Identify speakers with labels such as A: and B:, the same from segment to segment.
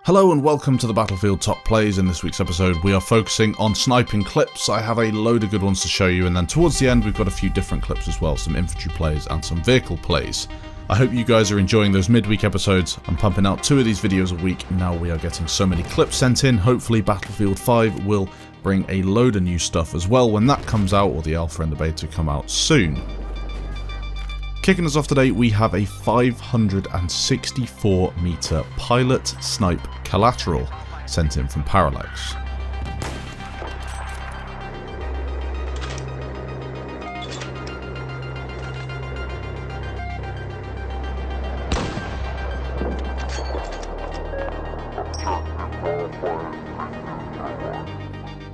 A: Hello and welcome to the Battlefield Top Plays. In this week's episode we are focusing on sniping clips. I have a load of good ones to show you, and then towards the end we've got a few different clips as well, some infantry plays and some vehicle plays. I hope you guys are enjoying those midweek episodes. I'm pumping out 2 of these videos a week. Now we are getting so many clips sent in. Hopefully Battlefield 5 will bring a load of new stuff as well when that comes out, or the alpha and the beta come out soon. Kicking us off today, we have a 564 meter pilot snipe collateral sent in from PARALLAX.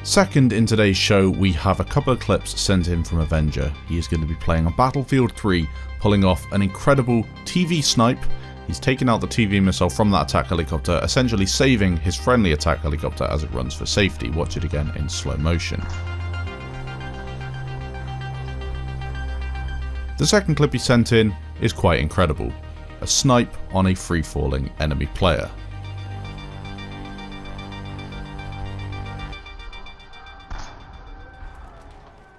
A: Second in today's show, we have a couple of clips sent in from Avngr. He is going to be playing on Battlefield 3, pulling off an incredible TV snipe. He's taken out the TV missile from that attack helicopter, essentially saving his friendly attack helicopter as it runs for safety. Watch it again in slow motion. The second clip he sent in is quite incredible. A snipe on a free-falling enemy player.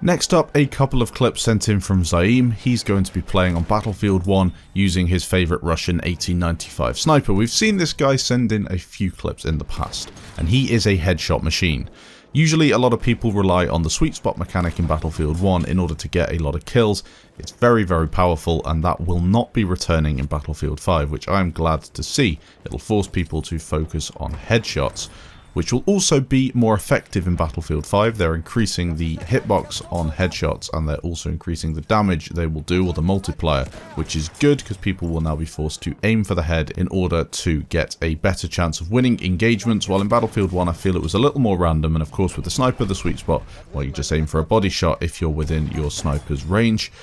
A: Next up, a couple of clips sent in from Zaim. He's going to be playing on Battlefield 1 using his favourite Russian 1895 sniper. We've seen this guy send in a few clips in the past, and he is a headshot machine. Usually a lot of people rely on the sweet spot mechanic in Battlefield 1 in order to get a lot of kills. It's very, very powerful, and that will not be returning in Battlefield 5, which I'm glad to see. It'll force people to focus on headshots, which will also be more effective in Battlefield 5. They're increasing the hitbox on headshots, and they're also increasing the damage they will do, or the multiplier, which is good because people will now be forced to aim for the head in order to get a better chance of winning engagements. While in Battlefield 1 I feel it was a little more random, and of course with the sniper, the sweet spot, well, you just aim for a body shot if you're within your sniper's range.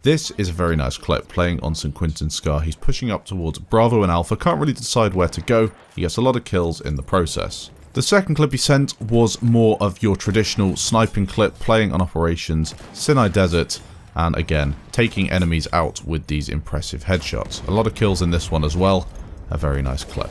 A: This is a very nice clip, playing on St. Quentin Scar. He's pushing up towards Bravo and Alpha, can't really decide where to go. He gets a lot of kills in the process. The second clip he sent was more of your traditional sniping clip, playing on Operations Sinai Desert, and again, taking enemies out with these impressive headshots. A lot of kills in this one as well. A very nice clip.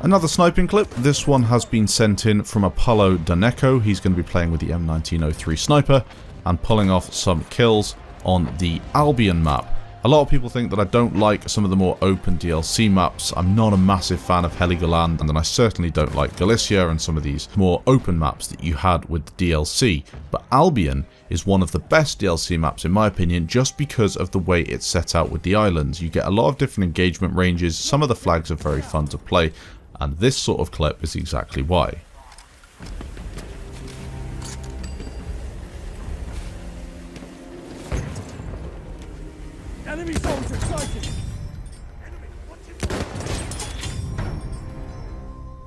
A: Another sniping clip. This one has been sent in from OpalloDankNeko. He's going to be playing with the M1903 sniper and pulling off some kills on the Albion map. A lot of people think that I don't like some of the more open DLC maps. I'm not a massive fan of Heligoland, and then I certainly don't like Galicia and some of these more open maps that you had with the DLC. But Albion is one of the best DLC maps in my opinion, just because of the way it's set out with the islands. You get a lot of different engagement ranges, some of the flags are very fun to play, and this sort of clip is exactly why.
B: Enemy soldier sighted!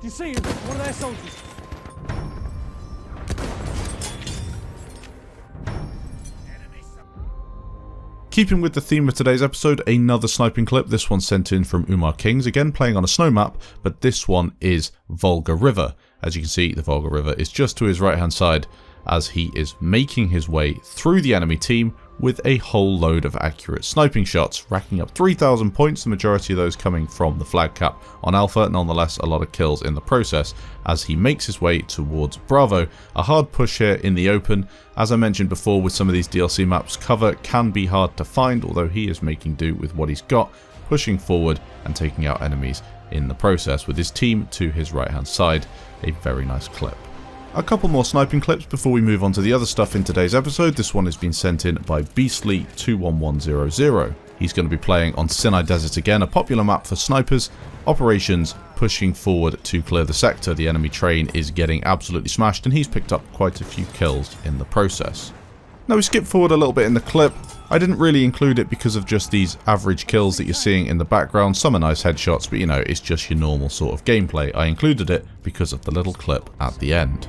B: Do you see him? One of their soldiers.
A: Keeping with the theme of today's episode, another sniping clip. This one sent in from Umar Kings, again playing on a snow map, but this one is Volga River. As you can see, the Volga River is just to his right hand side as he is making his way through the enemy team with a whole load of accurate sniping shots, racking up 3,000 points, the majority of those coming from the flag cap on Alpha. Nonetheless, a lot of kills in the process as he makes his way towards Bravo. A hard push here in the open. As I mentioned before, with some of these DLC maps, cover can be hard to find, although he is making do with what he's got, pushing forward and taking out enemies in the process with his team to his right hand side. A very nice clip. A couple more sniping clips before we move on to the other stuff in today's episode. This one has been sent in by Beastly21100. He's going to be playing on Sinai Desert again, a popular map for snipers. Operations pushing forward to clear the sector. The enemy train is getting absolutely smashed and he's picked up quite a few kills in the process. Now we skip forward a little bit in the clip. I didn't really include it because of just these average kills that you're seeing in the background. Some are nice headshots, but you know, it's just your normal sort of gameplay. I included it because of the little clip at the end.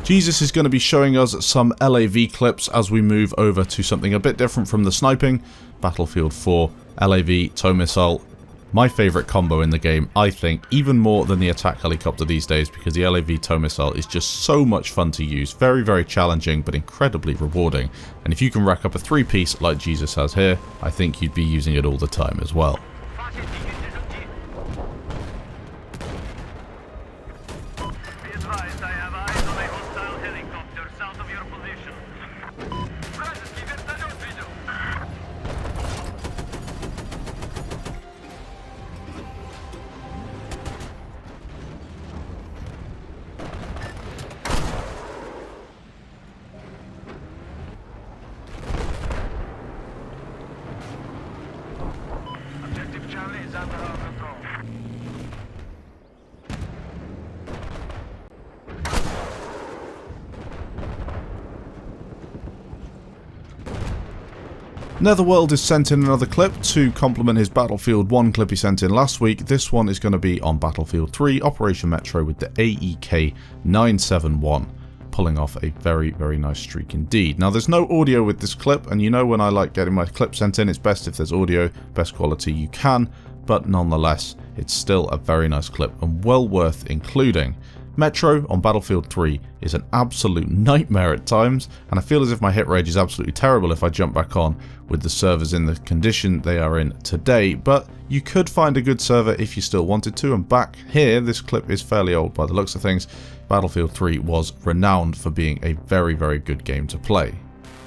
A: Jesus is going to be showing us some LAV clips as we move over to something a bit different from the sniping. Battlefield 4, LAV, tow missile. My favourite combo in the game, I think, even more than the attack helicopter these days, because the LAV tow missile is just so much fun to use. Very, very challenging, but incredibly rewarding. And if you can rack up a 3-piece like Jesus has here, I think you'd be using it all the time as well. Netherworld is sent in another clip to complement his Battlefield 1 clip he sent in last week. This one is going to be on Battlefield 3, Operation Metro with the AEK 971. Pulling off a very, very nice streak indeed. Now there's no audio with this clip, and you know when I like getting my clip sent in, it's best if there's audio, best quality you can, but nonetheless, it's still a very nice clip and well worth including. Metro on Battlefield 3 is an absolute nightmare at times, and I feel as if my hit rate is absolutely terrible if I jump back on with the servers in the condition they are in today, but you could find a good server if you still wanted to, and back here, this clip is fairly old by the looks of things, Battlefield 3 was renowned for being a very, very good game to play.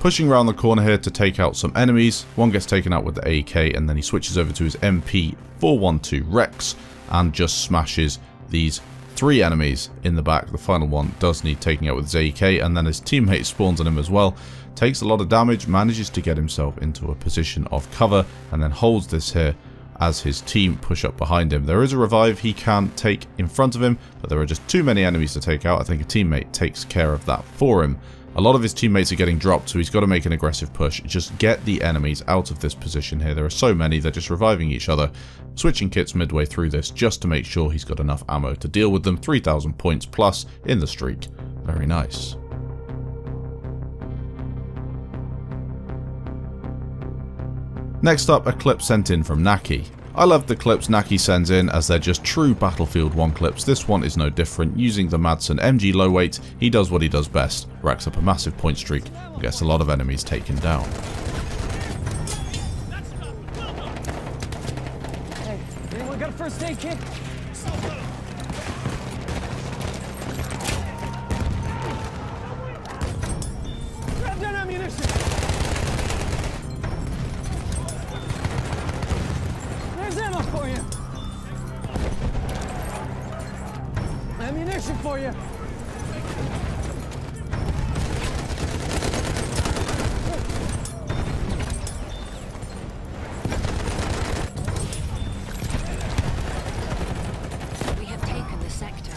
A: Pushing around the corner here to take out some enemies, one gets taken out with the AEK and then he switches over to his MP412 Rex and just smashes these 3 enemies in the back. The final one does need taking out with his AEK, and then his teammate spawns on him as well. Takes a lot of damage, manages to get himself into a position of cover, and then holds this here as his team push up behind him. There is a revive he can take in front of him, but there are just too many enemies to take out. I think a teammate takes care of that for him. A lot of his teammates are getting dropped, so he's got to make an aggressive push. Just get the enemies out of this position here. There are so many, they're just reviving each other. Switching kits midway through this just to make sure he's got enough ammo to deal with them. 3,000 points plus in the streak. Very nice. Next up, a clip sent in from Naki. I love the clips Naki sends in as they're just true Battlefield 1 clips. This one is no different. Using the Madsen MG low weight, he does what he does best. Racks up a massive point streak and gets a lot of enemies taken down.
B: Hey, anyone got a first aid kit? Grab that ammunition! There's ammo for you! Ammunition for you!
C: We have taken the sector.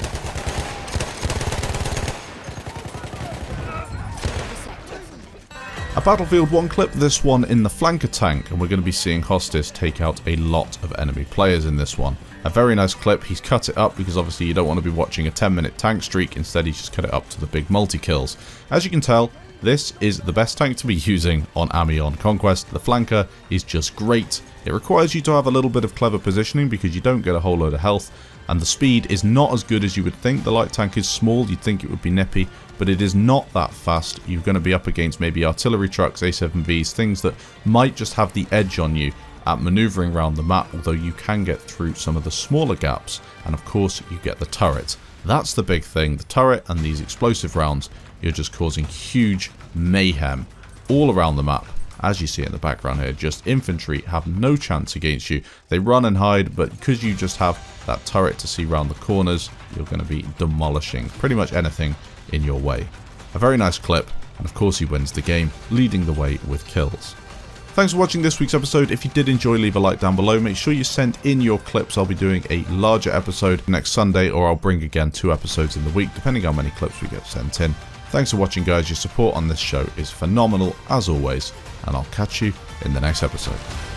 A: A Battlefield 1 clip, this one in the flanker tank, and we're going to be seeing Hostis take out a lot of enemy players in this one. A very nice clip. He's cut it up because obviously you don't want to be watching a 10-minute tank streak, instead he's just cut it up to the big multi-kills. As you can tell, this is the best tank to be using on Amiens Conquest. The flanker is just great. It requires you to have a little bit of clever positioning because you don't get a whole load of health, and the speed is not as good as you would think. The light tank is small, you'd think it would be nippy, but it is not that fast. You're going to be up against maybe artillery trucks, A7Vs, things that might just have the edge on you at maneuvering around the map, although you can get through some of the smaller gaps, and of course you get the turret. That's the big thing, the turret and these explosive rounds. You're just causing huge mayhem all around the map, as you see in the background here, just infantry have no chance against you. They run and hide, but because you just have that turret to see round the corners, you're going to be demolishing pretty much anything in your way. A very nice clip, and of course he wins the game, leading the way with kills. Thanks for watching this week's episode. If you did enjoy, leave a like down below. Make sure you send in your clips. I'll be doing a larger episode next Sunday, or I'll bring again 2 episodes in the week, depending on how many clips we get sent in. Thanks for watching, guys. Your support on this show is phenomenal, as always, and I'll catch you in the next episode.